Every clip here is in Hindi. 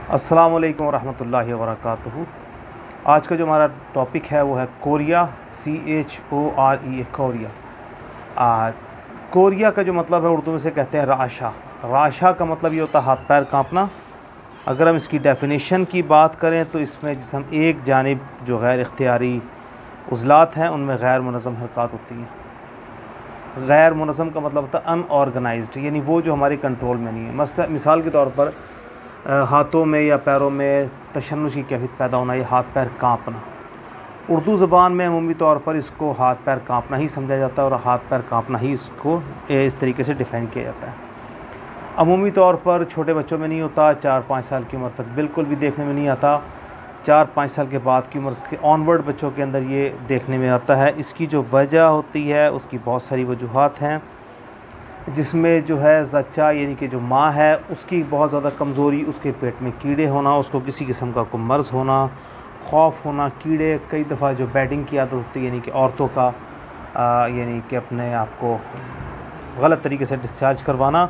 अस्सलाम वालेकुम रहमतुल्लाहि व बरकातुहू। आज का जो हमारा टॉपिक है वो है कोरिया, CHORE, कोरिया। कोरिया का जो मतलब है उर्दू में से कहते हैं राशा। राशा का मतलब ये होता है हाथ पैर कांपना। अगर हम इसकी डेफिनेशन की बात करें तो इसमें जिसम एक जानिब जो गैर इख्तियारी उज़लात हैं उनमें गैर मुनज़्ज़म हरकत होती हैं। गैर मुनज़्ज़म का मतलब होता है अनऑर्गेनाइज्ड, यानी वो जो हमारे कंट्रोल में नहीं है। मिसाल के तौर पर हाथों में या पैरों में तशन्नुश की कैफियत पैदा होना, या हाथ पैर कांपना। उर्दू ज़बान में अमूमी तौर पर इसको हाथ पैर कांपना ही समझा जाता है और हाथ पैर कांपना ही इसको इस तरीके से डिफ़ाइन किया जाता है। अमूमी तौर पर छोटे बच्चों में नहीं होता, 4-5 साल की उम्र तक बिल्कुल भी देखने में नहीं आता। 4-5 साल के बाद की उम्र के ऑनवर्ड बच्चों के अंदर ये देखने में आता है। इसकी जो वजह होती है उसकी बहुत सारी वजूहात हैं, जिसमें जो है ज़च्चा यानी कि जो माँ है उसकी बहुत ज़्यादा कमज़ोरी, उसके पेट में कीड़े होना, उसको किसी किस्म का कोई मर्ज़ होना, खौफ होना, कीड़े, कई दफ़ा जो बेडिंग की आदत होती है यानी कि औरतों का यानी कि अपने आप को गलत तरीके से डिस्चार्ज करवाना।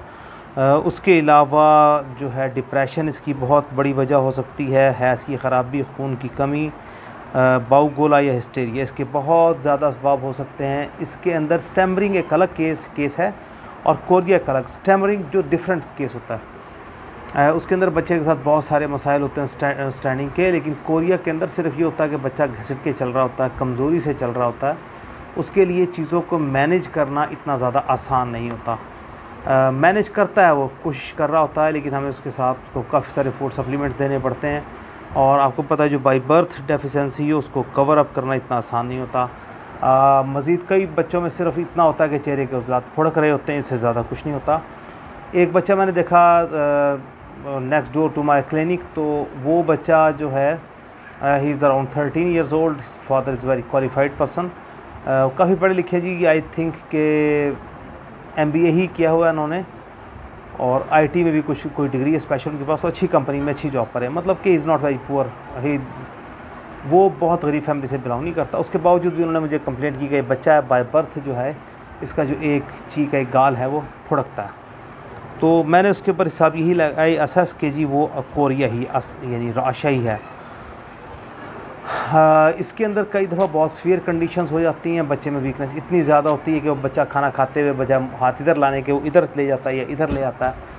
उसके अलावा जो है डिप्रेशन इसकी बहुत बड़ी वजह हो सकती है। हैज़ की ख़राबी, खून की कमी, बाउगोला या हिस्टेरिया, इसके बहुत ज़्यादा असबाब हो सकते हैं। इसके अंदर स्टैमरिंग एक अलग केस है और कोरिया का अलग। स्टैमरिंग जो डिफरेंट केस होता है, उसके अंदर बच्चे के साथ बहुत सारे मसाइल होते हैं स्टैंडिंग के, लेकिन कोरिया के अंदर सिर्फ ये होता है कि बच्चा घिसट के चल रहा होता है, कमज़ोरी से चल रहा होता है। उसके लिए चीज़ों को मैनेज करना इतना ज़्यादा आसान नहीं होता। मैनेज करता है, वो कोशिश कर रहा होता है, लेकिन हमें उसके साथ तो काफ़ी सारे फूड सप्लीमेंट्स देने पड़ते हैं। और आपको पता है जो बाई बर्थ डेफिशिएंसी है उसको कवर अप करना इतना आसान नहीं होता। मज़ीद कई बच्चों में सिर्फ इतना होता है कि चेहरे के उज़लात फुड़क रहे होते हैं, इससे ज़्यादा कुछ नहीं होता। एक बच्चा मैंने देखा next door to my clinic, तो वो बच्चा जो है he is around 13 years old. His father is very qualified person, काफ़ी पढ़े लिखे जी। आई थिंक के MBA ही किया हुआ है इन्होंने, और IT में भी कुछ कोई डिग्री है स्पेशल उनके पास, तो अच्छी कंपनी में अच्छी जॉब पर है। मतलब कि इज़ नॉट वेरी पुअर, ही वो बहुत गरीब फैमिली से बिलोंग नहीं करता। उसके बावजूद भी उन्होंने मुझे कंप्लेंट की कि बच्चा है बाय बर्थ जो है इसका जो एक चीक है, एक गाल है, वो फुड़कता है। तो मैंने उसके ऊपर हिसाब यही लगाई असेस कि जी वो कोरिया ही यानी राशा ही है। इसके अंदर कई दफ़ा बहुत सीवियर कंडीशंस हो जाती हैं। बच्चे में वीकनेस इतनी ज़्यादा होती है कि वो बच्चा खाना खाते हुए बजाय हाथ इधर लाने के वो इधर ले जाता है या इधर ले आता है।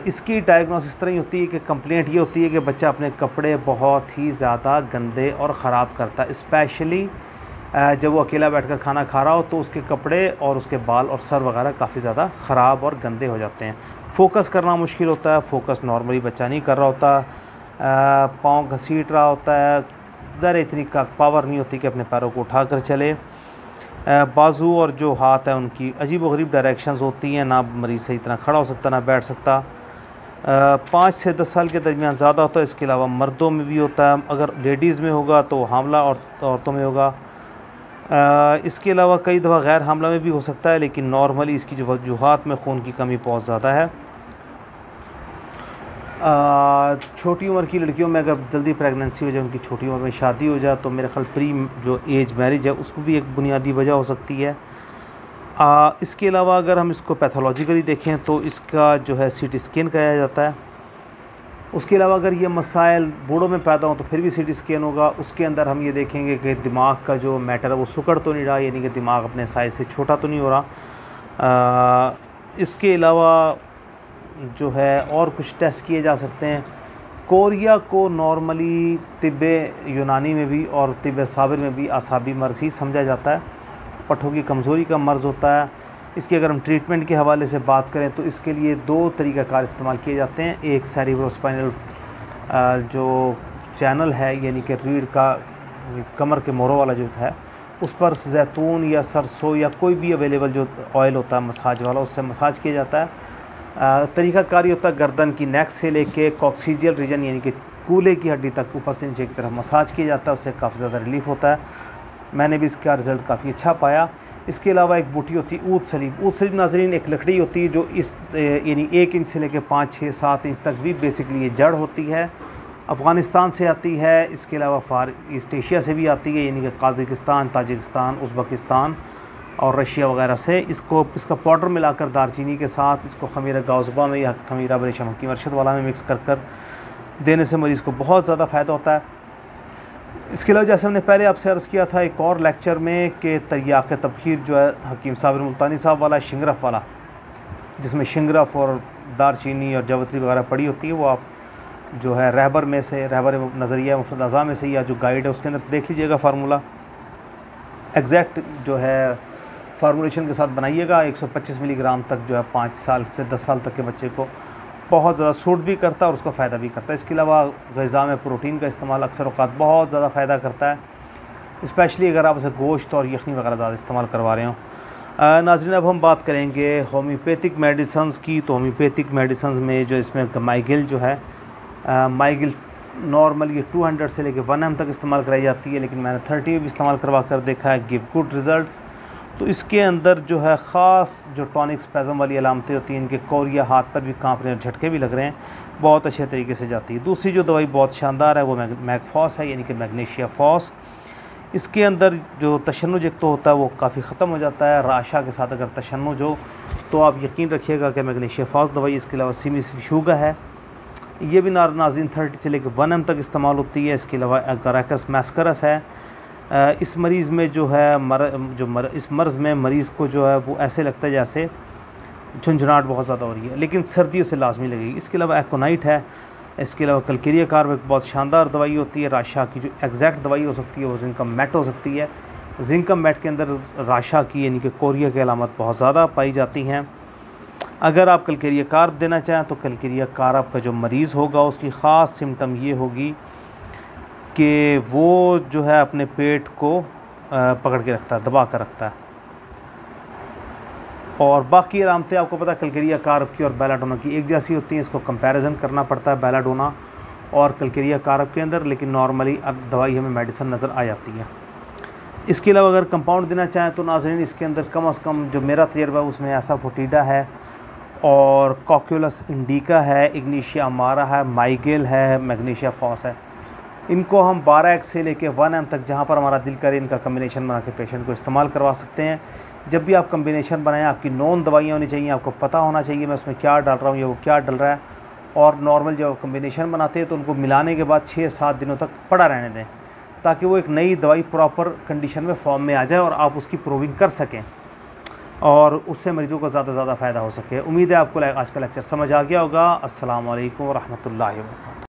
इसकी डायग्नोसिस इस तरह ही होती है कि कंप्लेंट ये होती है कि बच्चा अपने कपड़े बहुत ही ज़्यादा गंदे और ख़राब करता है। स्पेशली जब वो अकेला बैठकर खाना खा रहा हो तो उसके कपड़े और उसके बाल और सर वगैरह काफ़ी ज़्यादा ख़राब और गंदे हो जाते हैं। फोकस करना मुश्किल होता है, फोकस नॉर्मली बच्चा नहीं कर रहा होता। पाँव घसीट रहा होता है, दर इतनी का पावर नहीं होती कि अपने पैरों को उठा कर चले। बाजू और जो हाथ है उनकी अजीब व गरीब डायरेक्शंस होती हैं, ना मरीज़ सही तरह खड़ा हो सकता ना बैठ सकता। 5 से 10 साल के दरमियान ज़्यादा होता है। इसके अलावा मर्दों में भी होता है, अगर लेडीज़ में होगा तो हामला और औरतों में होगा। इसके अलावा कई दफ़ा गैर हामला में भी हो सकता है, लेकिन नॉर्मली इसकी जो वजूहात में खून की कमी बहुत ज़्यादा है। छोटी उम्र की लड़कियों में अगर जल्दी प्रेगनेंसी हो जाए, उनकी छोटी उम्र में शादी हो जाए, तो मेरे ख्याल प्री जो एज मैरिज है उसको भी एक बुनियादी वजह हो सकती है। इसके अलावा अगर हम इसको पैथोलॉजिकली देखें तो इसका जो है CT स्कैन कराया जाता है। उसके अलावा अगर ये मसाइल बूढ़ों में पैदा हो तो फिर भी CT स्कैन होगा। उसके अंदर हम ये देखेंगे कि दिमाग का जो मैटर है वो सुकड़ तो नहीं रहा, यानी कि दिमाग अपने साइज़ से छोटा तो नहीं हो रहा। इसके अलावा जो है और कुछ टेस्ट किए जा सकते हैं। कोरिया को नॉर्मली तिब्बे यूनानी में भी और तिब्बे साबिर में भी आसाबी मर्ज़ ही समझा जाता है। पट्ठों की कमज़ोरी का मर्ज़ होता है। इसकी अगर हम ट्रीटमेंट के हवाले से बात करें तो इसके लिए 2 तरीक़ाकार इस्तेमाल किए जाते हैं। एक सेरिब्रोस्पाइनल जो चैनल है, यानी कि रीढ़ का कमर के मोरों वाला जो है उस पर जैतून या सरसों या कोई भी अवेलेबल जो ऑयल होता है मसाज वाला, उससे मसाज किया जाता है। तरीक़ाकार ये होता है गर्दन की नेक से लेके कॉक्सीजियल रीजन यानी कि कूल्हे की हड्डी तक ऊपर से नीचे की तरफ मसाज किया जाता है, उससे काफ़ी ज़्यादा रिलीफ़ होता है। मैंने भी इसका रिज़ल्ट काफ़ी अच्छा पाया। इसके अलावा एक बूटी होती है ऊद सलीब। ऊद सलीब नाज़रीन एक लकड़ी होती है जो इस यानी 1 इंच से लेकर 5, 6, 7 इंच तक भी बेसिकली ये जड़ होती है। अफ़गानिस्तान से आती है। इसके अलावा फार ईस्ट एशिया से भी आती है, यानी कि काज़ाकिस्तान, ताजिकिस्तान, उज़्बेकिस्तान और रशिया वगैरह से। इसका पाउडर मिलाकर दारचीनी के साथ इसको खमीरा गाउज़बा में या खमीरा बरेशम की मरशद वाला में मिक्स कर देने से मरीज़ को बहुत ज़्यादा फ़ायदा होता है। इसके अलावा जैसे हमने पहले आपसे अर्ज़ किया था एक और लेक्चर में कि तरियाक़ तबख़ीर जो है हकीम साबिर मुल्तानी साहब वाला शिंगरफ़ वाला, जिसमें शिंगरफ़ और दारचीनी और जावित्री वगैरह पड़ी होती है, वो आप जो है रहबर में से, रहबर नज़रिया मुफ़्त अज़ा में से या जो गाइड है उसके अंदर से देख लीजिएगा फार्मूला, एग्जैक्ट जो है फार्मूलेशन के साथ बनाइएगा। 125 मिलीग्राम तक जो है 5 साल से 10 साल तक के बच्चे को बहुत ज़्यादा सूट भी करता है और उसका फ़ायदा भी करता है। इसके अलावा ग़िज़ा में प्रोटीन का इस्तेमाल अक्सर औक़ात बहुत ज़्यादा फ़ायदा करता है, स्पेशली अगर आप उसे गोश्त और यखनी वगैरह ज़्यादा इस्तेमाल करवा रहे हो। नाज़रीन, अब हम बात करेंगे होम्योपैथिक मेडिसन्स की। तो होम्योपैथिक मेडिसन्स में जो इसमें माइगिल जो है, माइगिल नॉर्मल ये 200 से लेकर 1 mg तक इस्तेमाल कराई जाती है, लेकिन मैंने 30 में भी इस्तेमाल करवा कर देखा है, गिव गुड रिज़ल्ट्स। तो इसके अंदर जो है ख़ास जो टॉनिक स्पैज़म वाली अलामतें होती हैं, इनके कोरिया हाथ पर भी कांपने और झटके भी लग रहे हैं, बहुत अच्छे तरीके से जाती है। दूसरी जो दवाई बहुत शानदार है वो मैगफॉस है, यानी कि मैग्नीशिया फॉस। इसके अंदर जो तशन्नुज एक तो होता है वो काफ़ी ख़त्म हो जाता है। राशा के साथ अगर तशन्नुज हो तो आप यकीन रखिएगा कि मैग्नीशिया फॉस दवाई। इसके अलावा सिमिशुगा है, ये भी नाज़रीन 30 से लेकर 1 mg तक इस्तेमाल होती है। इसके अलावा एगारैकस मैस्करस है। इस मरीज़ में जो है इस मर्ज़ में मरीज़ को जो है वो ऐसे लगता है जैसे झुंझुनाहट बहुत ज़्यादा हो रही है, लेकिन सर्दियों से लाजमी लगेगी। इसके अलावा एकोनाइट है। इसके अलावा कलकेरिया कार्ब एक बहुत शानदार दवाई होती है। राशा की जो एग्जैक्ट दवाई हो सकती है वो जिंकम मैट हो सकती है। जिंकम मैट के अंदर राशा की यानी कि कोरिया की अलामत बहुत ज़्यादा पाई जाती हैं। अगर आप कलकेरिया कार्ब देना चाहें तो कलकेरिया कार्ब का जो मरीज़ होगा उसकी ख़ास सिम्टम ये होगी कि वो जो है अपने पेट को पकड़ के रखता है, दबा कर रखता है। और बाकी अलामतें आपको पता है कलकेरिया कार्ब की और बेलाडोना की एक जैसी होती हैं। इसको कंपैरिजन करना पड़ता है बेलाडोना और कलकेरिया कार्ब के अंदर, लेकिन नॉर्मली अब दवाई हमें मेडिसिन नज़र आ जाती है। इसके अलावा अगर कंपाउंड देना चाहें तो नाज़रीन इसके अंदर कम से कम जो मेरा तजर्बा है उसमें ऐसा फोटीडा है और कॉक्यूलस इंडिका है, इग्निशिया अमारा है, माइगेल है, मैग्नीशिया फॉस है। इनको हम 12x से लेके 1 mg तक जहाँ पर हमारा दिल करे इनका कम्बिनेशन बना के पेशेंट को इस्तेमाल करवा सकते हैं। जब भी आप कम्बिनेशन बनाएं आपकी नॉन दवाइयाँ होनी चाहिए, आपको पता होना चाहिए मैं उसमें क्या डाल रहा हूँ या वो क्या डल रहा है। और नॉर्मल जब कम्बिनेशन बनाते हैं तो उनको मिलाने के बाद 6-7 दिनों तक पड़ा रहने दें, ताकि वो एक नई दवाई प्रॉपर कंडीशन में फॉर्म में आ जाए और आप उसकी प्रूविंग कर सकें और उससे मरीज़ों को ज़्यादा से ज़्यादा फ़ायदा हो सके। उम्मीद है आपको आज का लेक्चर समझ आ गया होगा। अस्सलाम वालेकुम व रहमतुल्लाहि व बरकातहू।